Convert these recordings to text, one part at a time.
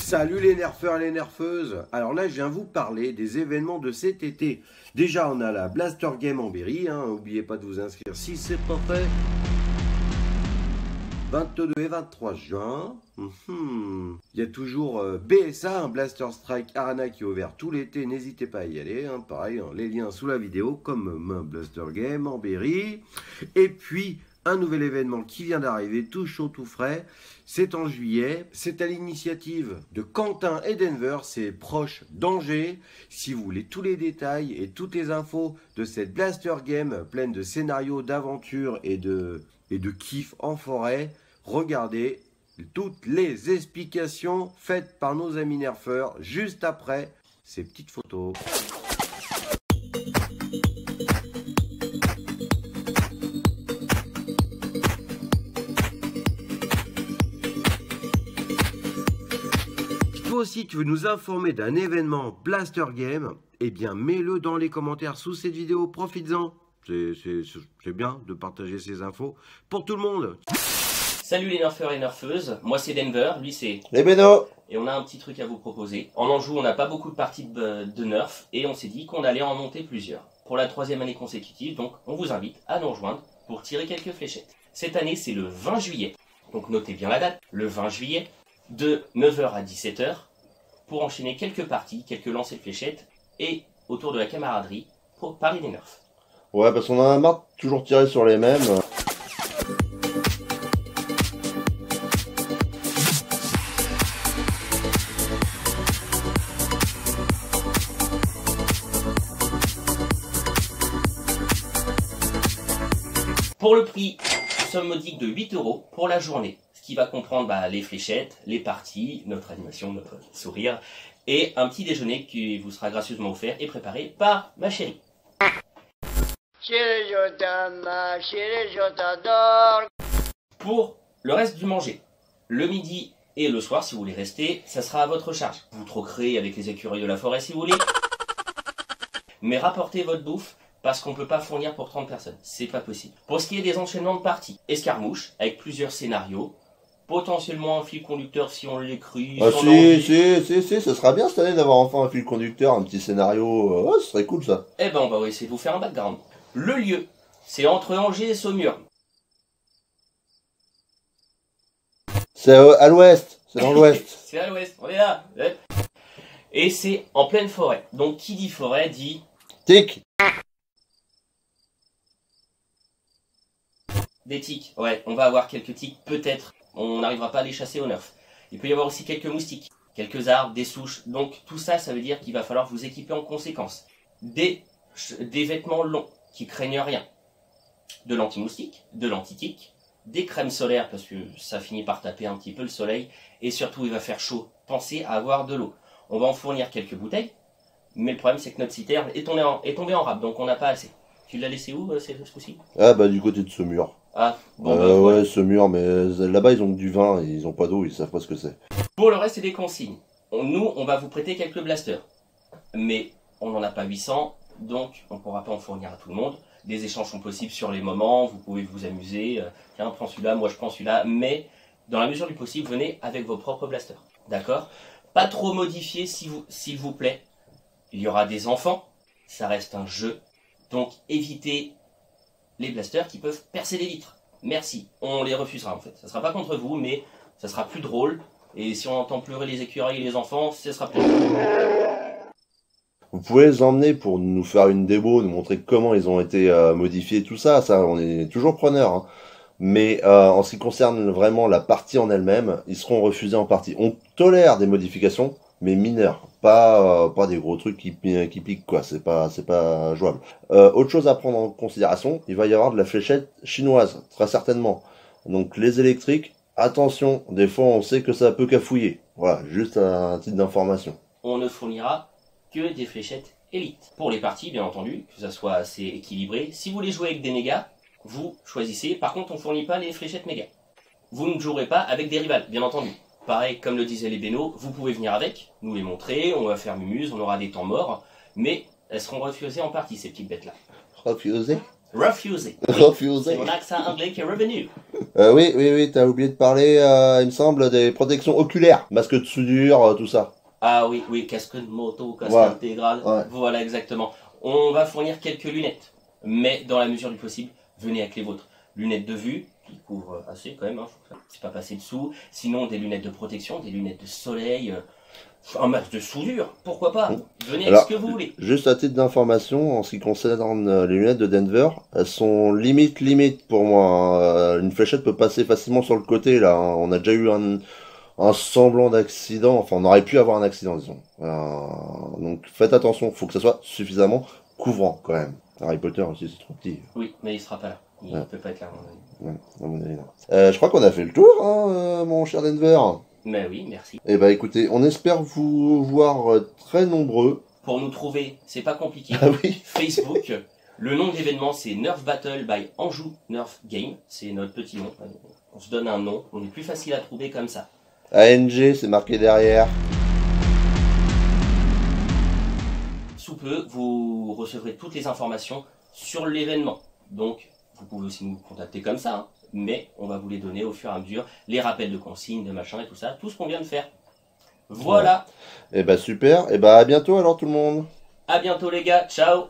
Salut les nerfeurs et les nerfeuses. Alors là, je viens vous parler des événements de cet été. Déjà, on a la Blaster Game en Berry. N'oubliez pas de vous inscrire si c'est pas fait. 22 et 23 juin. Il y a toujours BSA, un Blaster Strike Arena qui est ouvert tout l'été. N'hésitez pas à y aller. Pareil, les liens sous la vidéo, comme Blaster Game en Berry. Et puis, un nouvel événement qui vient d'arriver, tout chaud, tout frais. C'est en juillet. C'est à l'initiative de Quentin et Denver. C'est proche d'Angers. Si vous voulez tous les détails et toutes les infos de cette Blaster Game pleine de scénarios, d'aventures et de kiff en forêt, regardez toutes les explications faites par nos amis nerfeurs juste après ces petites photos. Toi aussi, tu veux nous informer d'un événement Blaster Game? Eh bien, mets-le dans les commentaires sous cette vidéo, profites-en. C'est bien de partager ces infos pour tout le monde. Salut les nerfeurs et nerfeuses, moi c'est Denver, lui c'est les Beno. Et on a un petit truc à vous proposer. En Anjou, on n'a pas beaucoup de parties de nerf et on s'est dit qu'on allait en monter plusieurs. Pour la 3e année consécutive, donc on vous invite à nous rejoindre pour tirer quelques fléchettes. Cette année c'est le 20 juillet, donc notez bien la date, le 20 juillet, de 9h à 17h, pour enchaîner quelques parties, quelques lancers de fléchettes et autour de la camaraderie pour Paris des nerfs. Ouais, parce qu'on en a marre de toujours tirer sur les mêmes. Pour le prix, somme modique de 8 € pour la journée, ce qui va comprendre les fléchettes, les parties, notre animation, notre sourire, et un petit déjeuner qui vous sera gracieusement offert et préparé par ma chérie. Chérie, je t'aime, chérie, je t'adore. Pour le reste du manger, le midi et le soir, si vous voulez rester, ça sera à votre charge. Vous troquerez avec les écureuils de la forêt si vous voulez. Mais rapportez votre bouffe parce qu'on ne peut pas fournir pour 30 personnes. C'est pas possible. Pour ce qui est des enchaînements de parties, escarmouche avec plusieurs scénarios, potentiellement un fil conducteur si on l'écrit. Ah si, ça sera bien cette année d'avoir enfin un fil conducteur, un petit scénario. Ouais, ce serait cool ça. Eh ben, on va essayer de vous faire un background. Le lieu, c'est entre Angers et Saumur. C'est à l'ouest, c'est dans l'ouest. C'est à l'ouest, on est là. Et c'est en pleine forêt. Donc qui dit forêt dit... Tic. Des tiques, ouais, on va avoir quelques tiques, peut-être. On n'arrivera pas à les chasser au nerf. Il peut y avoir aussi quelques moustiques, quelques arbres, des souches. Donc tout ça, ça veut dire qu'il va falloir vous équiper en conséquence. Des vêtements longs qui craignent rien. De l'anti-moustique, de l'anti-tique, des crèmes solaires parce que ça finit par taper un petit peu le soleil. Et surtout, il va faire chaud. Pensez à avoir de l'eau. On va en fournir quelques bouteilles. Mais le problème, c'est que notre citerne est tombée en rade, donc on n'a pas assez. Tu l'as laissé où ce coup-ci? Ah bah du côté de Saumur. Ah, bon, ouais, voilà. Saumur, mais là-bas ils ont du vin, et ils ont pas d'eau, ils savent pas ce que c'est. Pour le reste, c'est des consignes. Nous, on va vous prêter quelques blasters. Mais on n'en a pas 800, donc on ne pourra pas en fournir à tout le monde. Des échanges sont possibles sur les moments, vous pouvez vous amuser. Tiens, prends celui-là, moi je prends celui-là. Mais dans la mesure du possible, venez avec vos propres blasters. D'accord? Pas trop modifié, s'il vous plaît. Il y aura des enfants, ça reste un jeu. Donc évitez les blasters qui peuvent percer des vitres. Merci, on les refusera en fait. Ça sera pas contre vous, mais ça sera plus drôle. Et si on entend pleurer les écureuils et les enfants, ce sera plus drôle. Vous pouvez les emmener pour nous faire une démo, nous montrer comment ils ont été modifiés, tout ça, on est toujours preneurs. Hein. Mais en ce qui concerne vraiment la partie en elle-même, ils seront refusés en partie. On tolère des modifications, mais mineures, pas des gros trucs qui piquent quoi, c'est pas jouable. Autre chose à prendre en considération, il va y avoir de la fléchette chinoise, très certainement. Donc les électriques, attention, des fois on sait que ça peut cafouiller. Voilà, juste un titre d'information. On ne fournira que des fléchettes élites. Pour les parties, bien entendu, que ça soit assez équilibré. Si vous voulez jouer avec des mégas, vous choisissez. Par contre, on ne fournit pas les fléchettes mégas. Vous ne jouerez pas avec des rivales, bien entendu. Pareil, comme le disaient les Beno, vous pouvez venir avec, nous les montrer, on va faire mumuse, on aura des temps morts, mais elles seront refusées en partie, ces petites bêtes-là. Refusées? Refusées. Refusées. C'est mon accent anglais qui est revenu. Oui, t'as oublié de parler, il me semble, des protections oculaires. Masque de soudure, tout ça. Ah oui, casque de moto, casque Ouais. intégral, Ouais. voilà exactement. On va fournir quelques lunettes, mais dans la mesure du possible, venez avec les vôtres. Lunettes de vue, qui couvrent assez quand même, hein, c'est pas passé dessous. Sinon, des lunettes de protection, des lunettes de soleil, un masque de soudure, pourquoi pas. Venez avec Alors, ce que vous voulez. juste à titre d'information, en ce qui concerne les lunettes de Denver, elles sont limite pour moi, hein. Une fléchette peut passer facilement sur le côté, là, hein. On a déjà eu un semblant d'accident, enfin on aurait pu avoir un accident, disons. Donc faites attention, faut que ça soit suffisamment couvrant quand même. Harry Potter aussi, c'est trop petit. Oui, mais il sera pas là. Il Ouais. peut pas être là. à mon avis. Ouais, à mon avis, non. Je crois qu'on a fait le tour, hein, mon cher Denver. Mais oui, merci. Eh ben écoutez, on espère vous voir très nombreux. Pour nous trouver, c'est pas compliqué. Ah oui. Facebook, le nom de l'événement c'est Nerf Battle by Anjou Nerf Game, c'est notre petit nom. On se donne un nom, on est plus facile à trouver comme ça. ANG, c'est marqué derrière. Sous peu, vous recevrez toutes les informations sur l'événement. Donc, vous pouvez aussi nous contacter comme ça, hein. Mais on va vous les donner au fur et à mesure, les rappels de consignes, de machin et tout ça, tout ce qu'on vient de faire. Voilà, Eh ben super, eh ben à bientôt alors tout le monde. à bientôt les gars, ciao.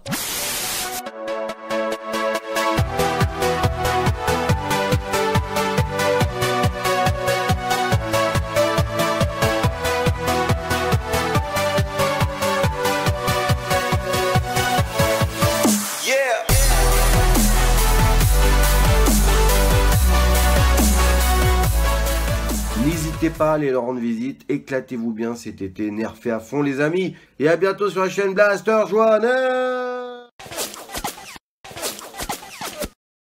N'hésitez pas à aller leur rendre visite, éclatez-vous bien cet été, nerfez à fond les amis, et à bientôt sur la chaîne Blaster Joannès.